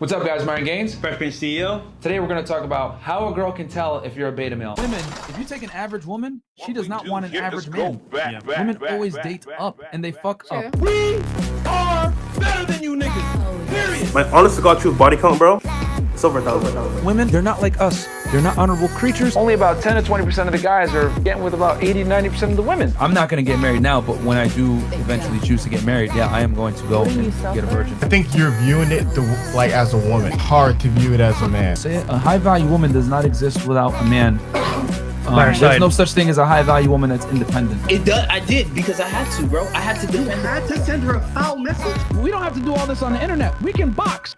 What's up, guys? Myron Gaines, Freshman CEO. Today we're going to talk about how a girl can tell if you're a beta male. Women, if you take an average woman, she does not want an average man. Women always date up and they fuck up. We are better than you niggas. Period. My honest to God truth body count, bro, it's over 1,000. Women, they're not like us. They're not honorable creatures. Only about 10 to 20% of the guys are getting with about 80-90% of the women. I'm not going to get married now, but when I do eventually choose to get married, yeah, I am going to go and get a virgin. I think you're viewing it like as a woman. Hard to view it as a man. Say it, a high-value woman does not exist without a man. There's no such thing as a high-value woman that's independent. It does. I did because I had to, bro. I had to defend her. You had to send her a foul message. We don't have to do all this on the internet. We can box.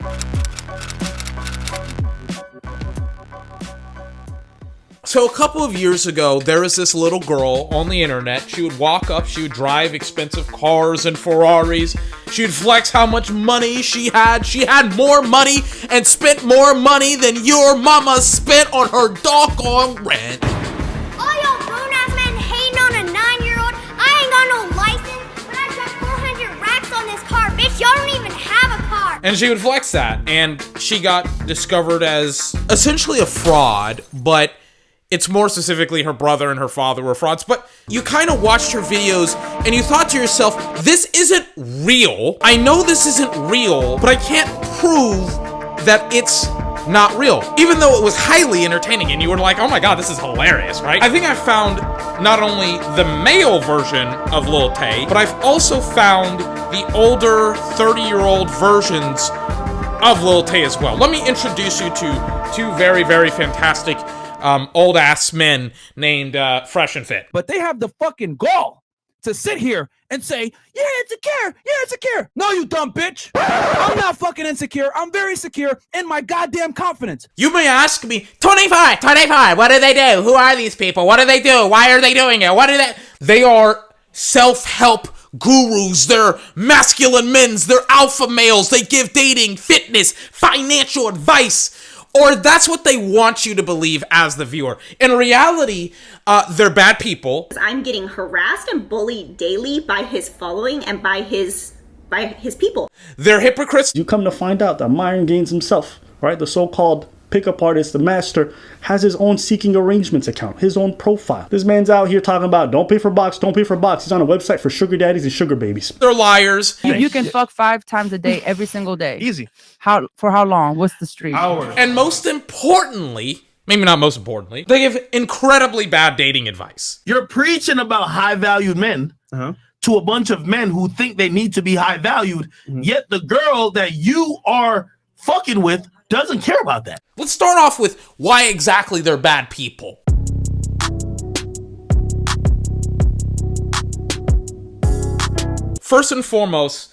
So a couple of years ago, there was this little girl on the internet. She would walk up, she would drive expensive cars and Ferraris. She would flex how much money she had. She had more money and spent more money than your mama spent on her doggone rent. All y'all grown-ass men hating on a 9-year-old. I ain't got no license, but I dropped 400 racks on this car. Bitch, y'all don't even have a car. And she would flex that. And she got discovered as essentially a fraud, but it's more specifically her brother and her father were frauds. But you kind of watched her videos and you thought to yourself, this isn't real. I know this isn't real, but I can't prove that it's not real. Even though it was highly entertaining and you were like, oh my God, this is hilarious, right? I think I found not only the male version of Lil Tay, but I've also found the older 30-year-old versions of Lil Tay as well. Let me introduce you to two very, very fantastic old ass men named Fresh and Fit. But they have the fucking gall to sit here and say, yeah, insecure. Yeah, insecure. No, you dumb bitch. I'm not fucking insecure. I'm very secure in my goddamn confidence. You may ask me, 25, what do they do? Who are these people? What do they do? Why are they doing it? What do they? They are self-help gurus. They're masculine men's. They're alpha males. They give dating, fitness, financial advice. Or that's what they want you to believe as the viewer. In reality, they're bad people. I'm getting harassed and bullied daily by his following and by his people. They're hypocrites. You come to find out that Myron Gaines himself, right, the so-called pickup artist, the master, has his own seeking arrangements account, his own profile. This man's out here talking about don't pay for box, don't pay for box. He's on a website for sugar daddies and sugar babies. They're liars. You can fuck 5 times a day, every single day. Easy. For how long? What's the streak? Hours. And most importantly, maybe not most importantly, they give incredibly bad dating advice. You're preaching about high-valued men to a bunch of men who think they need to be high-valued, yet the girl that you are fucking with doesn't care about that. Let's start off with why exactly they're bad people. First and foremost,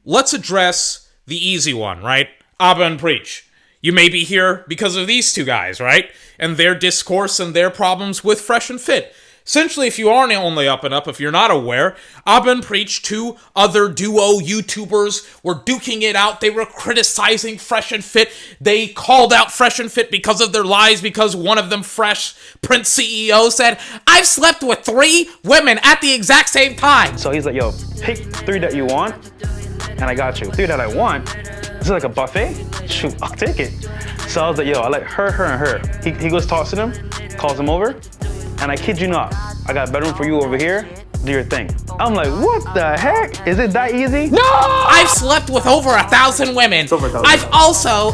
let's address the easy one, right? Abba and Preach. You may be here because of these two guys, right? And their discourse and their problems with Fresh and Fit. Essentially, if you aren't on the up and up, if you're not aware, Abba and Preach, two other duo YouTubers, were duking it out. They were criticizing Fresh and Fit. They called out Fresh and Fit because of their lies, because one of them, Fresh Prince CEO, said, I've slept with 3 women at the exact same time. So he's like, yo, pick 3 that you want, and I got you. 3 that I want. This is like a buffet? Shoot, I'll take it. So I was like, yo, I like her, and her. He goes talks to them, calls them over. And I kid you not, I got a bedroom for you over here. Do your thing. I'm like, what the heck? Is it that easy? No! I've slept with over 1,000 women. It's over 1,000. I've also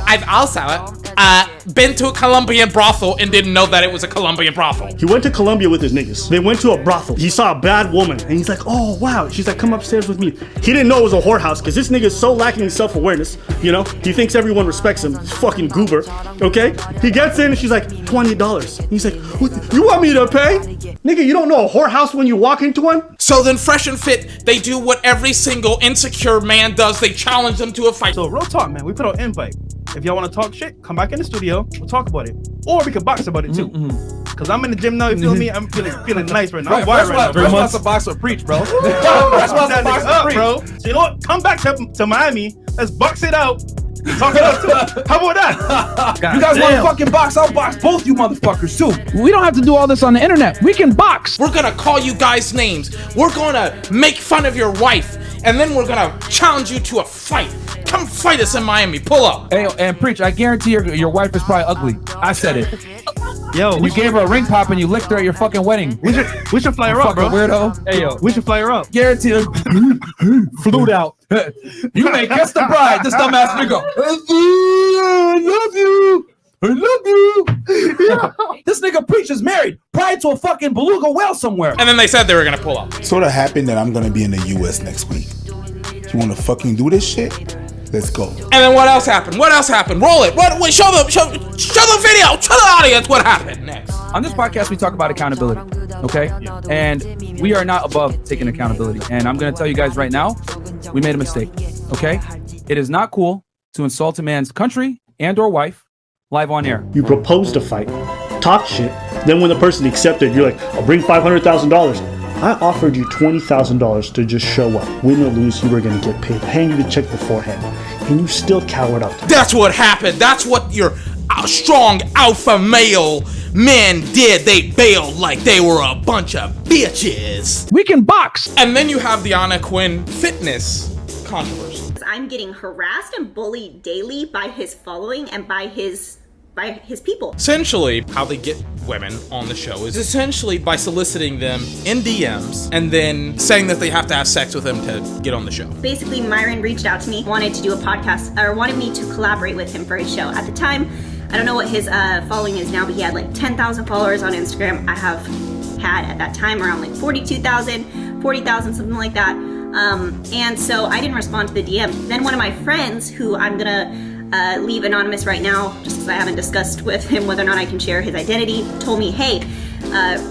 been to a Colombian brothel and didn't know that it was a Colombian brothel. He went to Colombia with his niggas. They went to a brothel. He saw a bad woman and he's like, oh wow. She's like, come upstairs with me. He didn't know it was a whorehouse because this nigga is so lacking in self-awareness. You know, he thinks everyone respects him. He's fucking goober. Okay? He gets in and she's like, $20. He's like, you want me to pay? Nigga, you don't know a whorehouse when you walk into one? So then Fresh and Fit, they do what every single insecure man does. They challenge them to a fight. So real talk, man. We put out invite. If y'all want to talk shit, come back in the studio. We'll talk about it. Or we can box about it too. Cause I'm in the gym now. You feel me? I'm feeling nice right now. I'm wired right now. That's why it's a box with Preach, bro. That's why it's a box with Preach, bro. So you know what? Come back to Miami. Let's box it out. Talk it out too. How about that? You guys want to fucking box? I'll box both you motherfuckers too. We don't have to do all this on the internet. We can box. We're gonna call you guys names. We're gonna make fun of your wife. And then we're gonna challenge you to a fight. come fight us in Miami. Pull up. Hey, and preach. I guarantee your wife is probably ugly. I said it. Yo, you gave her a ring pop and you licked her at your fucking wedding. We should fly her up, bro. Weirdo. Hey, yo, we should fly her up. Guarantee her. Flued out. You may kiss the bride. This dumbass nigga. I love you. I love you. This nigga Preach is married. Probably to a fucking beluga whale somewhere. And then they said they were gonna pull up. Sort of happened that I'm gonna be in the US next week. You wanna fucking do this shit? Let's go. And then what else happened? What else happened? Roll it. Wait, show the video. Tell the audience what happened next. On this podcast, we talk about accountability, okay? Yeah. And we are not above taking accountability. And I'm going to tell you guys right now, we made a mistake, okay? It is not cool to insult a man's country and or wife live on air. You proposed a fight, talk shit, then when the person accepted, you're like, I'll bring $500,000. I offered you $20,000 to just show up. Win or lose, you were going to get paid. I handed you the check beforehand, and you still cowered up. That's what happened. That's what your strong alpha male men did. They bailed like they were a bunch of bitches. We can box. And then you have the Anna Quinn fitness controversy. I'm getting harassed and bullied daily by his following and by his people. Essentially, how they get women on the show is essentially by soliciting them in DMs and then saying that they have to have sex with them to get on the show. Basically, Myron reached out to me, wanted to do a podcast, or wanted me to collaborate with him for his show. At the time, I don't know what his following is now, but he had like 10,000 followers on Instagram. I have had at that time around like 42,000, 40,000, something like that. And so I didn't respond to the DM. Then one of my friends, who I'm gonna leave anonymous right now, just because I haven't discussed with him whether or not I can share his identity, told me, hey,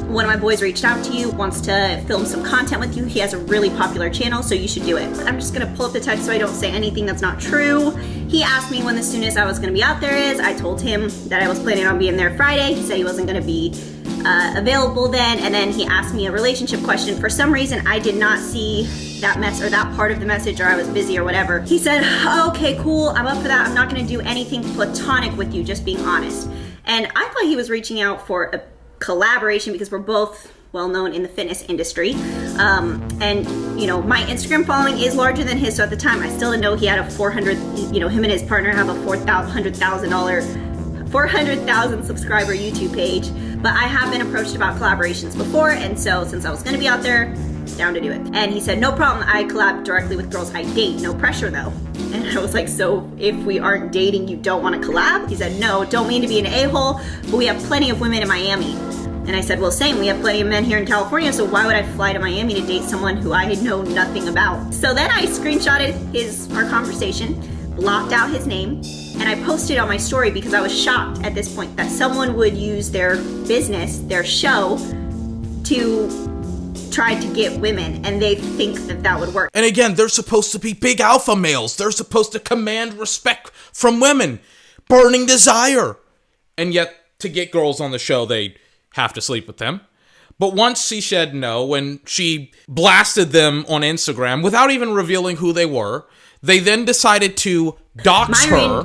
one of my boys reached out to you, wants to film some content with you. He has a really popular channel, so you should do it. I'm just gonna pull up the text so I don't say anything that's not true. He asked me when the soonest I was gonna be out there is. I told him that I was planning on being there Friday. He said he wasn't gonna be available then, and then he asked me a relationship question. For some reason, I did not see that or that part of the message, or I was busy or whatever. He said, okay, cool, I'm up for that. I'm not gonna do anything platonic with you, just being honest. And I thought he was reaching out for a collaboration because we're both well known in the fitness industry. And you know, my Instagram following is larger than his, so at the time I still didn't know he had a 400, you know, him and his partner have a $400,000 subscriber YouTube page. But I have been approached about collaborations before, and so since I was gonna be out there, down to do it. And he said, no problem, I collab directly with girls I date, no pressure though. And I was like, so if we aren't dating, you don't want to collab? He said, no, don't mean to be an a-hole, but we have plenty of women in Miami. And I said, well, same, we have plenty of men here in California, so why would I fly to Miami to date someone who I know nothing about? So then I screenshotted our conversation, blocked out his name, and I posted on my story because I was shocked at this point that someone would use their business, their show, to try to get women, and they think that that would work. And again, they're supposed to be big alpha males. They're supposed to command respect from women, burning desire. And yet, to get girls on the show, they have to sleep with them. But once she said no, when she blasted them on Instagram without even revealing who they were, they then decided to dox her.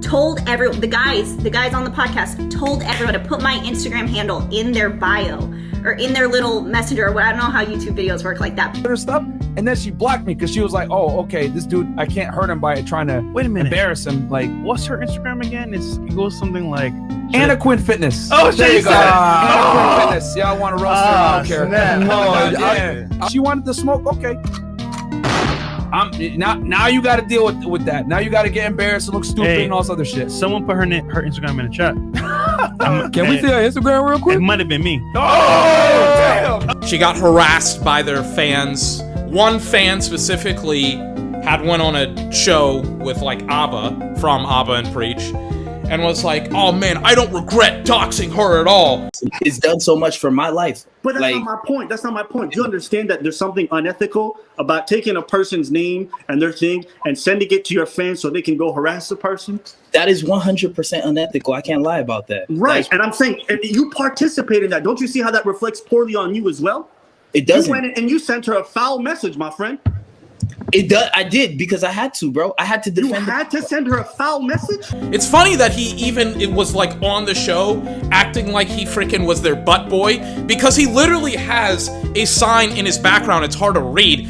Told everyone, the guys on the podcast told everyone to put my Instagram handle in their bio or in their little messenger, or I don't know how YouTube videos work like that. Stuff, and then she blocked me because she was like, "Oh, okay, this dude, I can't hurt him by trying to embarrass him." Like, what's her Instagram again? It goes something like Anna Quinn Fitness. Oh, there you go. Anna Quinn Fitness. Y'all want to roast her? I don't care. Yeah. She wanted to smoke. Okay. Now you got to deal with that. Now you got to get embarrassed and look stupid and all this other shit. Someone put her Instagram in the chat. Can we see her Instagram real quick? It might have been me. Oh, damn! She got harassed by their fans. One fan specifically had went on a show with like Abba from Abba and Preach, and was like, "Oh man, I don't regret doxing her at all." It's done so much for my life. But that's not my point. That's not my point. Do you understand that there's something unethical about taking a person's name and their thing and sending it to your fans so they can go harass the person? That is 100% unethical. I can't lie about that. Right. And I'm saying, and you participate in that. Don't you see how that reflects poorly on you as well? It doesn't. You went in and you sent her a foul message, my friend. It does. I did because I had to, bro. I had to defend. You had to send her a foul message? It's funny that it was like on the show acting like he freaking was their butt boy, because he literally has a sign in his background, it's hard to read,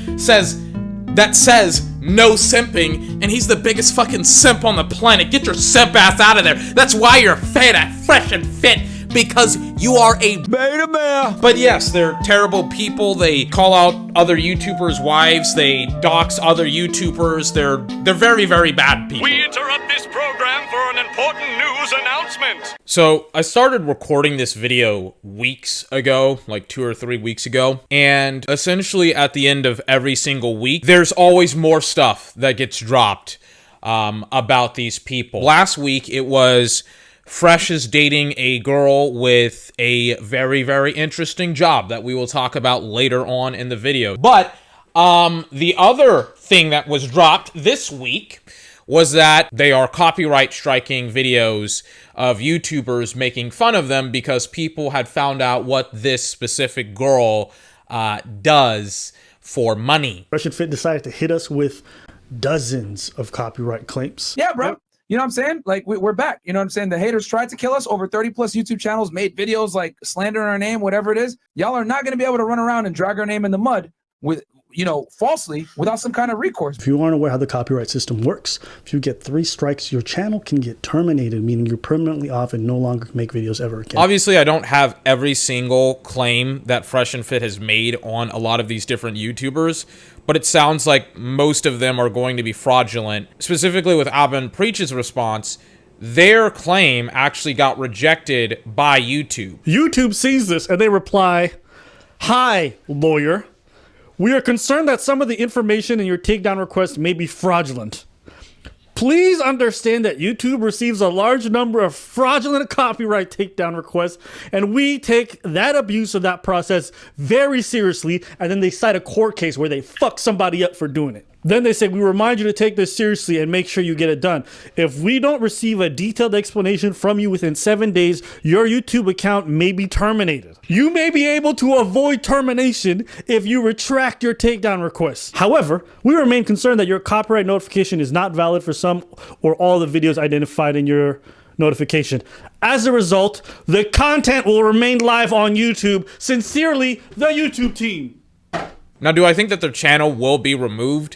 that says no simping, and he's the biggest fucking simp on the planet. Get your simp ass out of there. That's why you're fat at Fresh and Fit, because you are a beta male. But yes, they're terrible people. They call out other YouTubers' wives. They dox other YouTubers. They're very, very bad people. We interrupt this program for an important news announcement. So I started recording this video weeks ago, like 2 or 3 weeks ago, and essentially at the end of every single week, there's always more stuff that gets dropped about these people. Last week, it was Fresh is dating a girl with a very, very interesting job that we will talk about later on in the video. But the other thing that was dropped this week was that they are copyright striking videos of YouTubers making fun of them because people had found out what this specific girl does for money. Fresh and Fit decided to hit us with dozens of copyright claims. Yeah, bro. You know what I'm saying? Like, we're back. You know what I'm saying? The haters tried to kill us. Over 30 plus YouTube channels made videos like slandering our name, whatever it is. Y'all are not going to be able to run around and drag our name in the mud with, you know, falsely without some kind of recourse. If you aren't aware how the copyright system works, if you get 3 strikes, your channel can get terminated, meaning you're permanently off and no longer can make videos ever again. Obviously, I don't have every single claim that Fresh and Fit has made on a lot of these different YouTubers, but it sounds like most of them are going to be fraudulent. Specifically with Abin Preach's response, their claim actually got rejected by YouTube. YouTube sees this and they reply, "Hi, lawyer. We are concerned that some of the information in your takedown request may be fraudulent. Please understand that YouTube receives a large number of fraudulent copyright takedown requests, and we take that abuse of that process very seriously." And then they cite a court case where they fuck somebody up for doing it. Then they say, "We remind you to take this seriously and make sure you get it done. If we don't receive a detailed explanation from you within 7 days, your YouTube account may be terminated. You may be able to avoid termination if you retract your takedown request. However, we remain concerned that your copyright notification is not valid for some or all the videos identified in your notification. As a result, the content will remain live on YouTube. Sincerely, the YouTube team." Now, do I think that their channel will be removed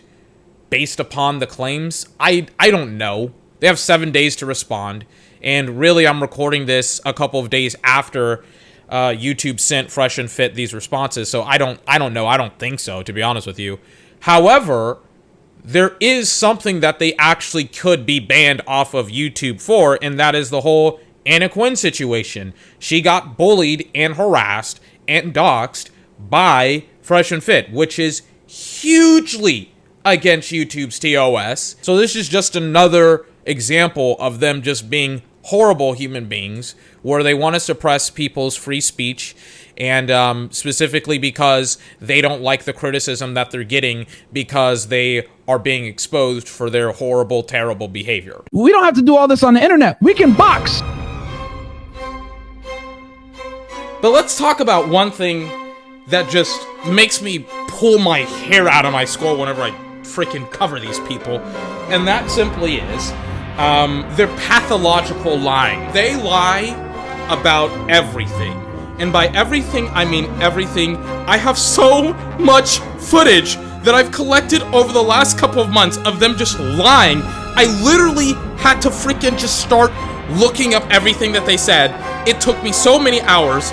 based upon the claims? I don't know. They have 7 days to respond, and really I'm recording this a couple of days after YouTube sent Fresh and Fit these responses, so I don't know. I don't think so, to be honest with you. However, there is something that they actually could be banned off of YouTube for, and that is the whole Anna Quinn situation. She got bullied and harassed and doxxed by Fresh and Fit, which is hugely against YouTube's TOS. So this is just another example of them just being horrible human beings, where they want to suppress people's free speech, and specifically because they don't like the criticism that they're getting because they are being exposed for their horrible, terrible behavior. We don't have to do all this on the internet. We can box. But let's talk about one thing that just makes me pull my hair out of my skull whenever I freaking cover these people, and that simply is their pathological lying. They lie about everything, and by everything I mean everything. I have so much footage that I've collected over the last couple of months of them just lying. I literally had to freaking just start looking up everything that they said. It took me so many hours.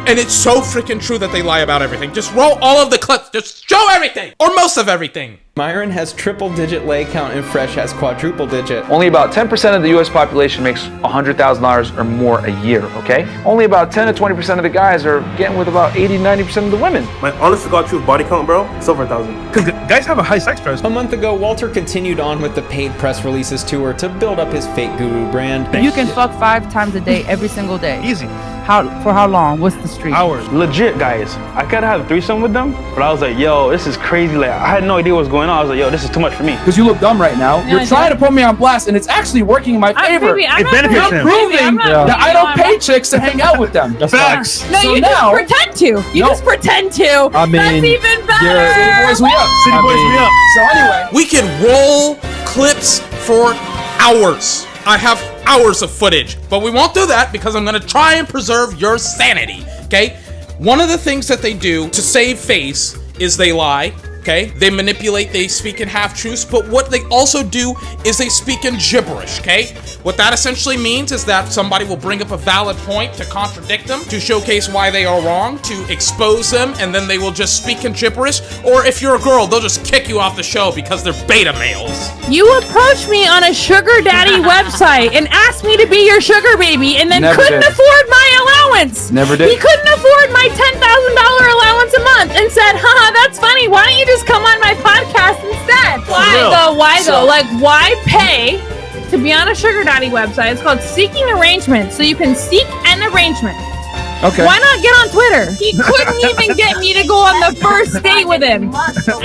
And it's so freaking true that they lie about everything. Just roll all of the clips. Just show everything. Or most of everything. Myron has triple-digit leg count and Fresh has quadruple-digit. Only about 10% of the US population makes $100,000 or more a year, okay? Only about 10 to 20% of the guys are getting with about 80-90% of the women. My honest to God truth body count, bro, it's over 1,000. Because guys have a high sex drive. A month ago, Walter continued on with the paid press releases tour to build up his fake guru brand. You can fuck 5 times a day, every single day. Easy. For how long? What's the streak? Hours. Legit, guys. I could have a threesome with them, but I was like, yo, this is crazy. Like, I had no idea what was going on. I was like, yo, this is too much for me. Because you look dumb right now. You're trying to put me on blast, and it's actually working in my favor. It benefits him. Proving that I don't pay chicks to hang out with them. That's facts. No, you just pretend to. You just pretend to. I mean, that's even better. City boys, we up. City boys, we up. So anyway, we can roll clips for hours. I have hours of footage, but we won't do that because I'm gonna try and preserve your sanity, okay? One of the things that they do to save face is they lie. okay? They manipulate, they speak in half-truths, but what they also do is they speak in gibberish, okay? What that essentially means is that somebody will bring up a valid point to contradict them, to showcase why they are wrong, to expose them, and then they will just speak in gibberish. Or if you're a girl, they'll just kick you off the show because they're beta males. You approached me on a sugar daddy website and asked me to be your sugar baby and then couldn't afford my allowance. Never did. He couldn't afford my $10,000 allowance a month and said, haha, that's funny. Why don't you just come on my podcast instead? Why though? Why though? Like, why pay to be on a sugar daddy website? It's called Seeking Arrangement. So you can seek an arrangement. Okay. Why not get on Twitter? He couldn't even get me to go on the first date with him.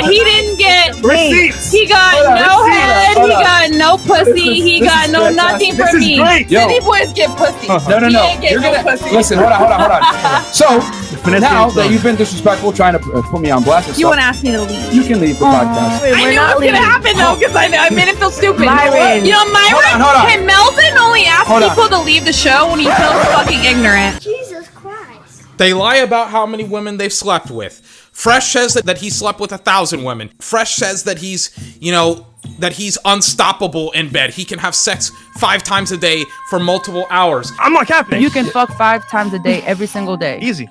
He didn't get receipts. He got no head. He got no pussy. He got no nothing from me. City boys get pussy. No. You're gonna listen. Hold on. So now that you've been disrespectful, trying to put me on blast, and You stuff, want to ask me to leave? you can leave the podcast. I knew it was gonna happen though, because I made it feel stupid. Myron. You know, Myron. Hold on. Hey, Melvin only asks people to leave the show when he feels fucking ignorant. Jesus Christ. They lie about how many women they've slept with. Fresh says that he slept with 1,000 women. Fresh says that he's unstoppable in bed. He can have sex 5 times a day for multiple hours. I'm not capping. You can fuck 5 times a day every single day. Easy.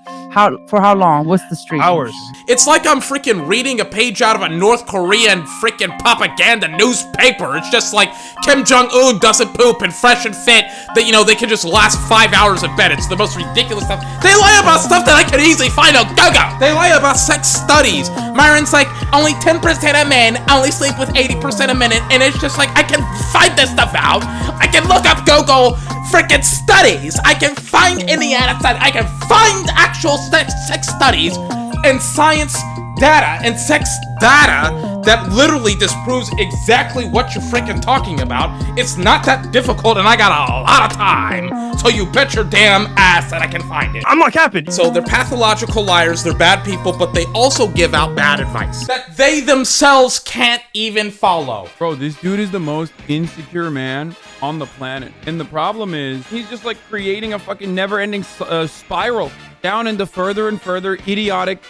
For how long? What's the streak? Hours. It's like I'm freaking reading a page out of a North Korean freaking propaganda newspaper. It's just like Kim Jong-un doesn't poop and Fresh and Fit that, they can just last 5 hours in bed. It's the most ridiculous stuff. They lie about stuff that I could easily find on Google. They lie about sex studies. Myron's like, only 10% of men only sleep with 80% of men, and it's just like, I can find this stuff out. I can look up Google freaking studies. I can find Indiana studies. I can find actual sex studies and science data and sex data that literally disproves exactly what you're freaking talking about. It's not that difficult, and I got a lot of time. So you bet your damn ass that I can find it. I'm not capping. So they're pathological liars, they're bad people, but they also give out bad advice that they themselves can't even follow. Bro, this dude is the most insecure man on the planet. And the problem is, he's just like creating a fucking never-ending spiral down into further and further idiotic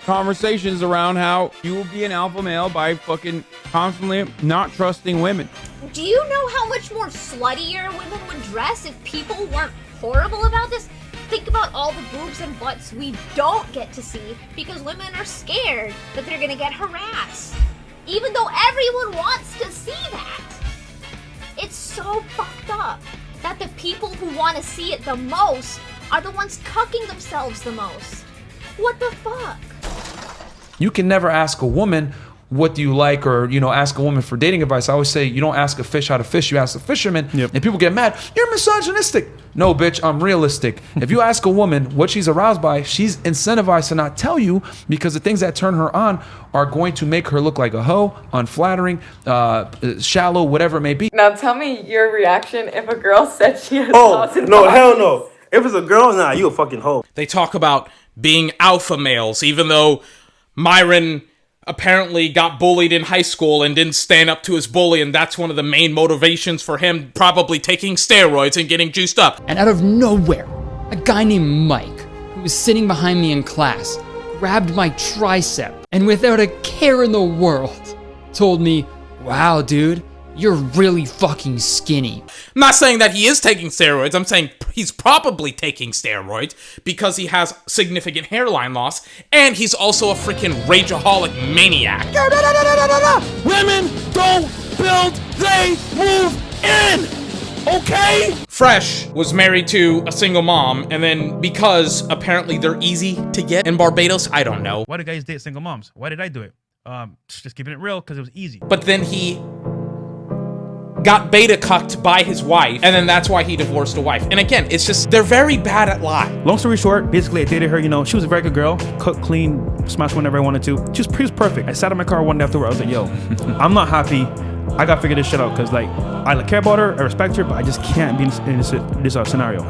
conversations around how you will be an alpha male by fucking constantly not trusting women. Do you know how much more sluttier women would dress if people weren't horrible about this? Think about all the boobs and butts we don't get to see because women are scared that they're gonna get harassed. Even though everyone wants to see that. It's so fucked up that the people who want to see it the most are the ones cucking themselves the most. What the fuck? You can never ask a woman, what do you like, or ask a woman for dating advice. I always say, you don't ask a fish how to fish, you ask a fisherman. And people get mad, you're misogynistic. No, bitch, I'm realistic. If you ask a woman what she's aroused by, she's incentivized to not tell you because the things that turn her on are going to make her look like a hoe, unflattering, shallow, whatever it may be. Now tell me your reaction if a girl said she had no, hell no. If it's a girl, nah, you a fucking hoe. They talk about being alpha males, even though Myron apparently got bullied in high school and didn't stand up to his bully, and that's one of the main motivations for him probably taking steroids and getting juiced up. And out of nowhere, a guy named Mike, who was sitting behind me in class, grabbed my tricep and without a care in the world, told me, "Wow, dude, you're really fucking skinny." I'm not saying that he is taking steroids. I'm saying he's probably taking steroids because he has significant hairline loss, and he's also a freaking rageaholic maniac. Women don't build, they move in. Okay? Fresh was married to a single mom, and then because apparently they're easy to get in Barbados, I don't know. Why do guys date single moms? Why did I do it? Just keeping it real, because it was easy. But then he got beta cucked by his wife, and then that's why he divorced a wife. And again, it's just, they're very bad at lying. Long story short, basically I dated her, she was a very good girl, cook, clean, smash whenever I wanted to. She was perfect. I sat in my car one day afterward, I was like, yo, I'm not happy. I gotta figure this shit out, because I care about her, I respect her, but I just can't be in this scenario.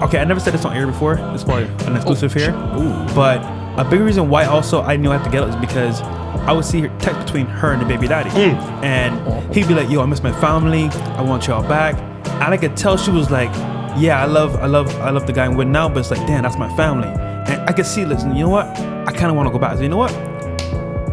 Okay, I never said this on air before. It's probably an exclusive here. But a big reason why also I knew I had to get out is because I would see her text between her and the baby daddy. And he'd be like, yo, I miss my family. I want y'all back. And I could tell she was like, yeah, I love the guy I'm with now, but it's like, damn, that's my family. And I could see, listen, you know what? I kind of want to go back. So you know what?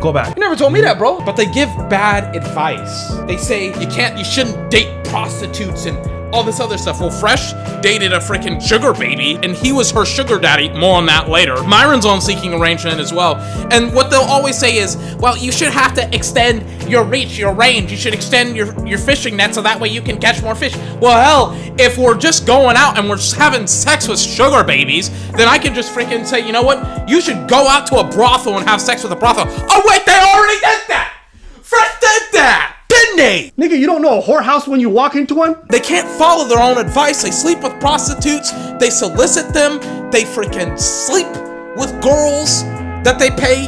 Go back. You never told me that, bro. But they give bad advice. They say you shouldn't date prostitutes and all this other stuff. Well, Fresh dated a freaking sugar baby, and he was her sugar daddy. More on that later. Myron's on Seeking Arrangement as well. And what they'll always say is, well, you should have to extend your reach, your range. You should extend your fishing net so that way you can catch more fish. Well, hell, if we're just going out and we're just having sex with sugar babies, then I can just freaking say, you know what? You should go out to a brothel and have sex with a brothel. Oh, wait, they already did that! Fresh did that! Didn't they? Nigga, you don't know a whorehouse when you walk into one? They can't follow their own advice. They sleep with prostitutes. They solicit them. They freaking sleep with girls that they pay,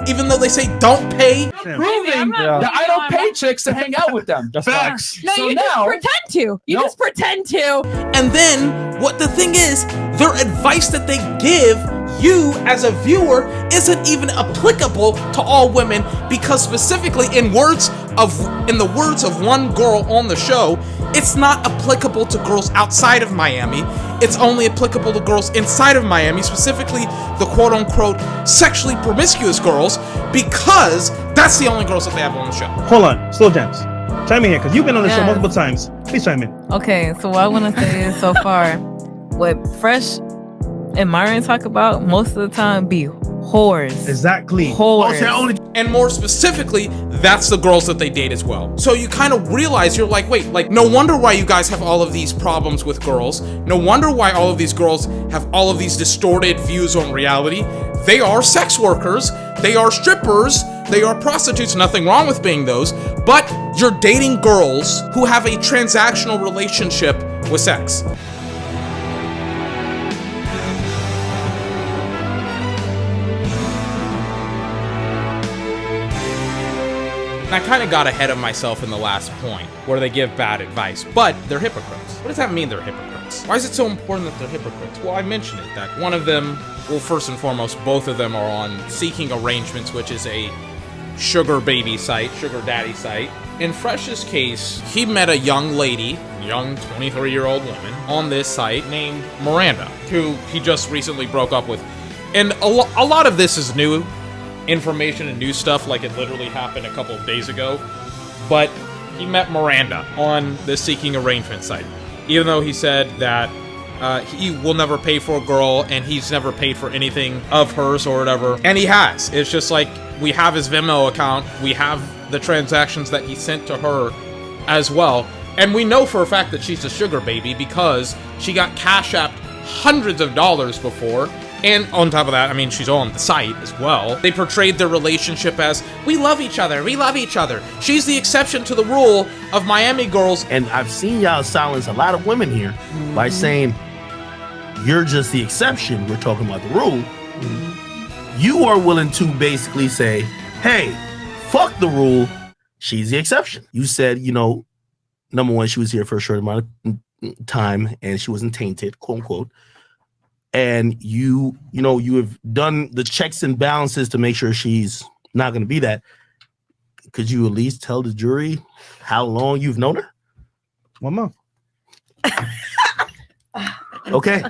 even though they say don't pay. Proving that I don't pay chicks to hang out with them. That's facts. No, you just pretend to. You just pretend to. And then, what the thing is, their advice that they give you as a viewer isn't even applicable to all women, because specifically in the words of one girl on the show, it's not applicable to girls outside of Miami. It's only applicable to girls inside of Miami, specifically the quote-unquote sexually promiscuous girls, because that's the only girls that they have on the show. Hold on, slow jams. Chime in here, because you've been on the show multiple times. Please chime in. Okay, so what I want to say is so far, what Fresh and Myron talk about most of the time be whores. Exactly. Whores. And more specifically, that's the girls that they date as well. So you kind of realize, you're like, wait, like, no wonder why you guys have all of these problems with girls. No wonder why all of these girls have all of these distorted views on reality. They are sex workers. They are strippers. They are prostitutes. Nothing wrong with being those. But you're dating girls who have a transactional relationship with sex. I kind of got ahead of myself in the last point, where they give bad advice, but they're hypocrites. What does that mean, they're hypocrites? Why is it so important that they're hypocrites? Well, I mentioned it, that one of them, well, first and foremost, both of them are on Seeking Arrangements, which is a sugar baby site, sugar daddy site. In Fresh's case, he met a young lady, young 23-year-old woman, on this site named Miranda, who he just recently broke up with. And a lot of this is new information and new stuff, like it literally happened a couple of days ago, but he met Miranda on the Seeking Arrangement site, even though he said that he will never pay for a girl and he's never paid for anything of hers or whatever, and he has. It's just like, we have his Venmo account, we have the transactions that he sent to her as well, and we know for a fact that she's a sugar baby because she got Cash Apped hundreds of dollars before. And on top of that, I mean, she's on the site as well. They portrayed their relationship as, we love each other, we love each other. She's the exception to the rule of Miami girls. And I've seen y'all silence a lot of women here by saying, you're just the exception, we're talking about the rule. You are willing to basically say, hey, fuck the rule, she's the exception. You said, you know, number one, she was here for a short amount of time and she wasn't tainted, quote unquote. And you have done the checks and balances to make sure she's not going to be that. Could you at least tell the jury how long you've known her? 1 month. Okay.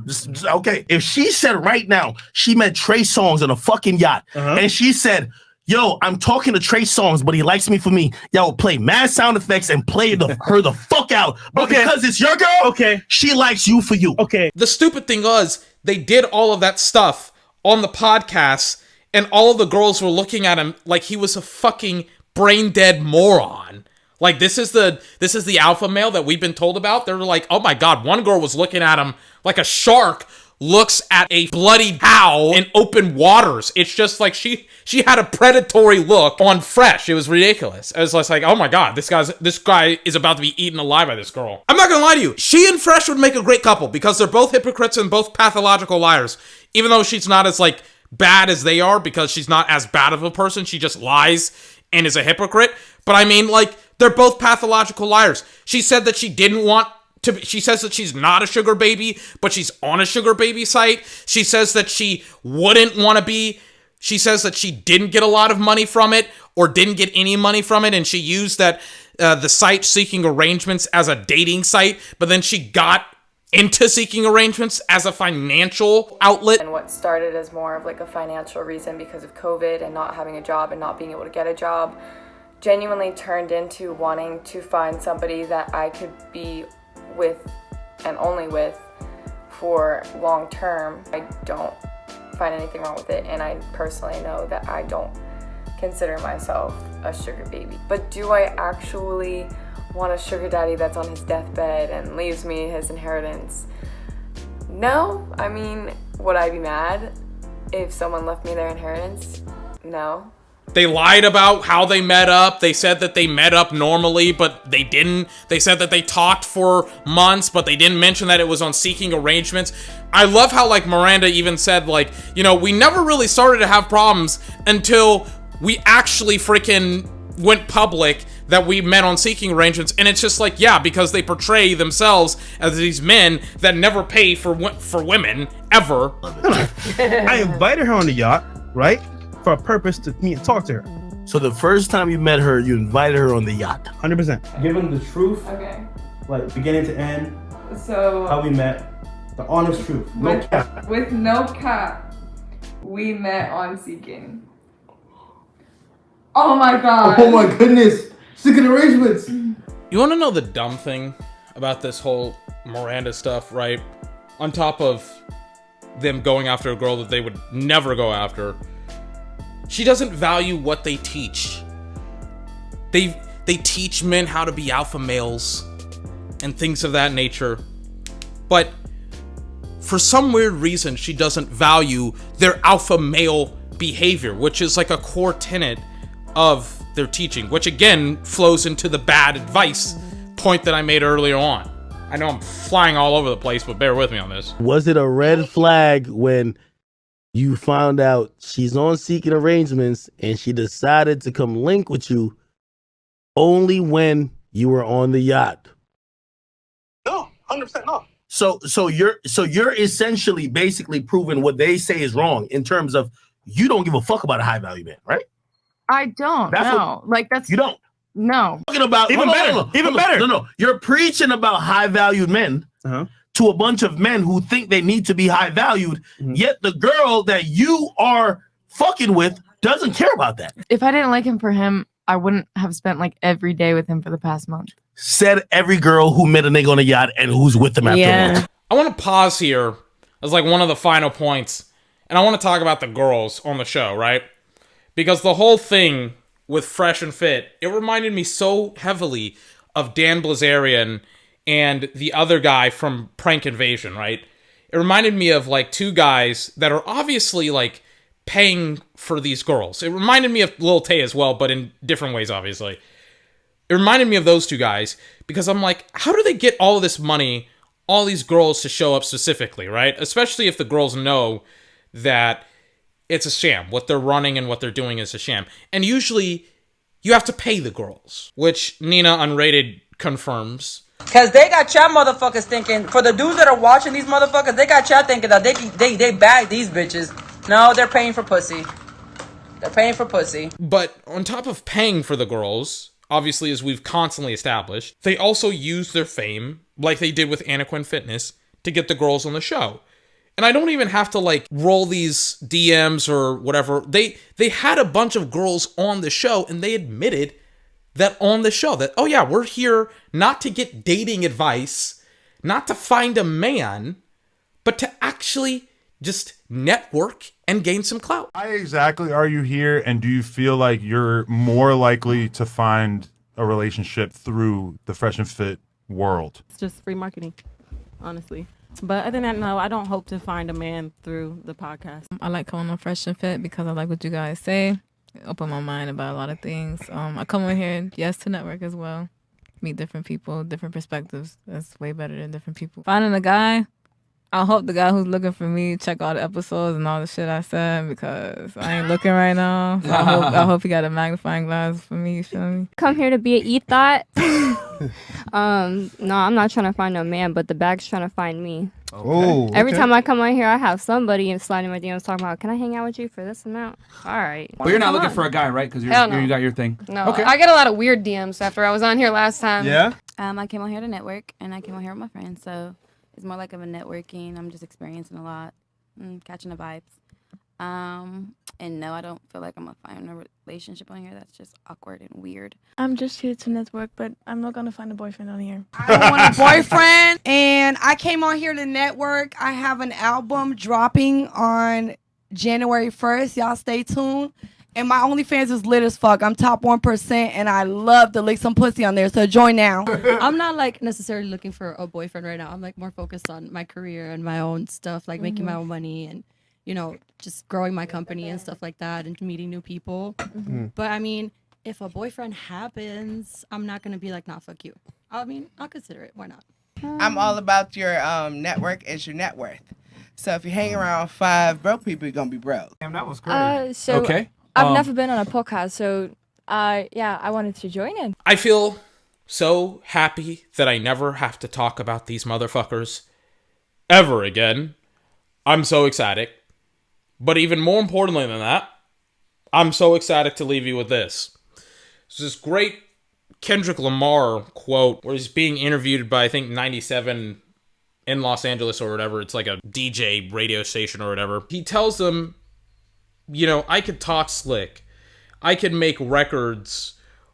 Just okay. If she said right now she met Trey Songz on a fucking yacht, and she said, yo, I'm talking to Trey Songz, but he likes me for me. Y'all play mad sound effects and play her the fuck out. But because it's your girl, she likes you for you. The stupid thing was, they did all of that stuff on the podcast, and all of the girls were looking at him like he was a fucking brain dead moron. Like, this is the alpha male that we've been told about. They're like, oh my god, one girl was looking at him like a shark looks at a bloody cow in open waters. It's just like she had a predatory look on Fresh. It was ridiculous. It was just like, oh my god, this guy is about to be eaten alive by this girl. I'm not gonna lie to you. She and Fresh would make a great couple because they're both hypocrites and both pathological liars. Even though she's not as like bad as they are, because she's not as bad of a person. She just lies and is a hypocrite. But I mean, like, they're both pathological liars. She said that she didn't want she says that she's not a sugar baby, but she's on a sugar baby site. She says that she wouldn't want to be. She says that she didn't get a lot of money from it or didn't get any money from it, and she used that the site Seeking Arrangements as a dating site, but then she got into seeking arrangements as a financial outlet. And what started as more of like a financial reason because of COVID and not having a job and not being able to get a job genuinely turned into wanting to find somebody that I could be with and only with for long term. I don't find anything wrong with it, and I personally know that I don't consider myself a sugar baby. But do I actually want a sugar daddy that's on his deathbed and leaves me his inheritance? No. I mean, would I be mad if someone left me their inheritance? No. They lied about how they met up. They said that they met up normally, but they didn't. They said that they talked for months, but they didn't mention that it was on seeking arrangements. I love how, like, Miranda even said, like, you know, we never really started to have problems until we actually freaking went public that we met on seeking arrangements. And it's just like, yeah, because they portray themselves as these men that never pay for women, ever. I invited her on the yacht, right? For a purpose to meet and talk to her. So the first time you met her, you invited her on the yacht. 100%. Give them the truth. Okay. Like beginning to end. So How we met. The honest truth. No cap. with no cap, we met on Seeking. Oh my god. Oh my goodness. Seeking arrangements. You want to know the dumb thing about this whole Miranda stuff, right? On top of them going after a girl that they would never go after, she doesn't value what they teach. They teach men how to be alpha males and things of that nature. But for some weird reason, she doesn't value their alpha male behavior, which is like a core tenet of their teaching, which again flows into the bad advice point that I made earlier on. I know I'm flying all over the place, but bear with me on this. Was it a red flag when you found out she's on seeking arrangements and she decided to come link with you only when you were on the yacht? No, 100% no. So you're essentially basically proving what they say is wrong in terms of you don't give a fuck about a high value man, right? I don't. That's No. Like that's You don't. no. Talking about Even better. Even better. No. You're preaching about high valued men to a bunch of men who think they need to be high valued, yet the girl that you are fucking with doesn't care about that. If I didn't like him for him, I wouldn't have spent like every day with him for the past month. Said every girl who met a nigga on a yacht and who's with them after a month. I want to pause here as like one of the final points, and I want to talk about the girls on the show, right? Because the whole thing with Fresh and Fit, it reminded me so heavily of Dan Blazarian and the other guy from Prank Invasion, right? It reminded me of like two guys that are obviously like paying for these girls. It reminded me of Lil Tay as well, but in different ways, obviously. It reminded me of those two guys because I'm like, how do they get all of this money, all these girls to show up specifically, right? Especially if the girls know that it's a sham. What they're running and what they're doing is a sham. And usually you have to pay the girls, which Nina Unrated confirms. Cause they got y'all motherfuckers thinking, for the dudes that are watching these motherfuckers, they got y'all thinking that they bag these bitches. No, they're paying for pussy. They're paying for pussy. But on top of paying for the girls, obviously as we've constantly established, they also use their fame, like they did with Anaquin Fitness, to get the girls on the show. And I don't even have to like roll these DMs or whatever. They had a bunch of girls on the show and they admitted that on the show that, oh yeah, we're here not to get dating advice, not to find a man, but to actually just network and gain some clout. Why exactly are you here, and do you feel like you're more likely to find a relationship through the Fresh and Fit world? It's just free marketing, honestly. But other than that, no, I don't hope to find a man through the podcast. I like coming on Fresh and Fit because I like what you guys say. Open my mind about a lot of things. I come on here, yes, to network as well. Meet different people, different perspectives. That's way better than different people. Finding a guy, I hope the guy who's looking for me check all the episodes and all the shit I said because I ain't looking right now. So I hope he got a magnifying glass for me, you feel me? Come here to be an e-thought. No, I'm not trying to find a man, but the bag's trying to find me. Oh, Every time I come on here, I have somebody sliding my DMs talking about, can I hang out with you for this amount? All right. But you're not Come looking on. for a guy, right? Because Hell no. you got your thing. No, Okay. I get a lot of weird DMs after I was on here last time. Yeah? I came on here to network, and I came on here with my friends. So It's more like of a networking. I'm just experiencing a lot, catching the vibes. And no, I don't feel like I'm gonna find a relationship on here. That's just awkward and weird. I'm just here to network, but I'm not gonna find a boyfriend on here. I want a boyfriend, and I came on here to network. I have an album dropping on January 1st. Y'all stay tuned. And my OnlyFans is lit as fuck. I'm top 1%, and I love to lick some pussy on there. So join now. I'm not like necessarily looking for a boyfriend right now. I'm like more focused on my career and my own stuff, like making my own money and, you know, just growing my company and stuff like that and meeting new people. But I mean, if a boyfriend happens, I'm not gonna be like, nah, fuck you. I mean, I'll consider it. Why not? I'm all about your network is your net worth. So if you hang around 5 broke people, you're gonna be broke. Damn, that was great. So Okay. I've never been on a podcast, so yeah, I wanted to join in. I feel so happy that I never have to talk about these motherfuckers ever again. I'm so ecstatic. But even more importantly than that, I'm so ecstatic to leave you with this. It's this great Kendrick Lamar quote where he's being interviewed by, I think, 97 in Los Angeles or whatever. It's like a DJ radio station or whatever. He tells them, you know, I could talk slick. I could make records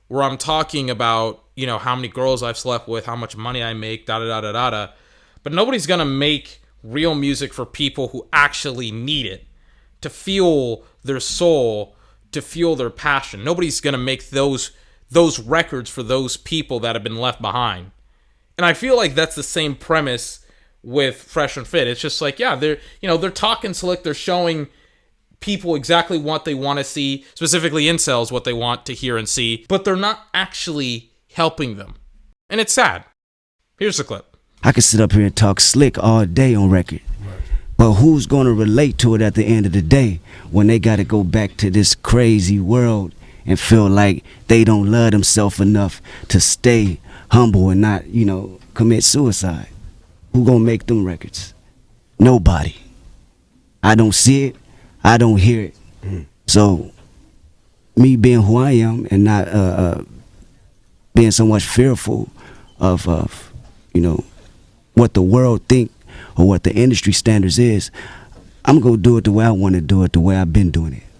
where I'm talking about, you know, how many girls I've slept with, how much money I make, da-da-da-da-da-da. But nobody's going to make real music for people who actually need it, to fuel their soul, to fuel their passion. Nobody's going to make those records for those people that have been left behind. And I feel like that's the same premise with Fresh and Fit. It's just like, yeah, they're talking slick, they're showing people exactly what they want to see, specifically incels, what they want to hear and see, but they're not actually helping them. And it's sad. Here's the clip. I could sit up here and talk slick all day on record, but who's going to relate to it at the end of the day when they got to go back to this crazy world and feel like they don't love themselves enough to stay humble and not, you know, commit suicide? Who gonna make them records? Nobody. I don't see it. I don't hear it. So me being who I am and not being so much fearful of you know, what the world think or what the industry standards is, I'm gonna do it the way I want to do it, the way I've been doing it.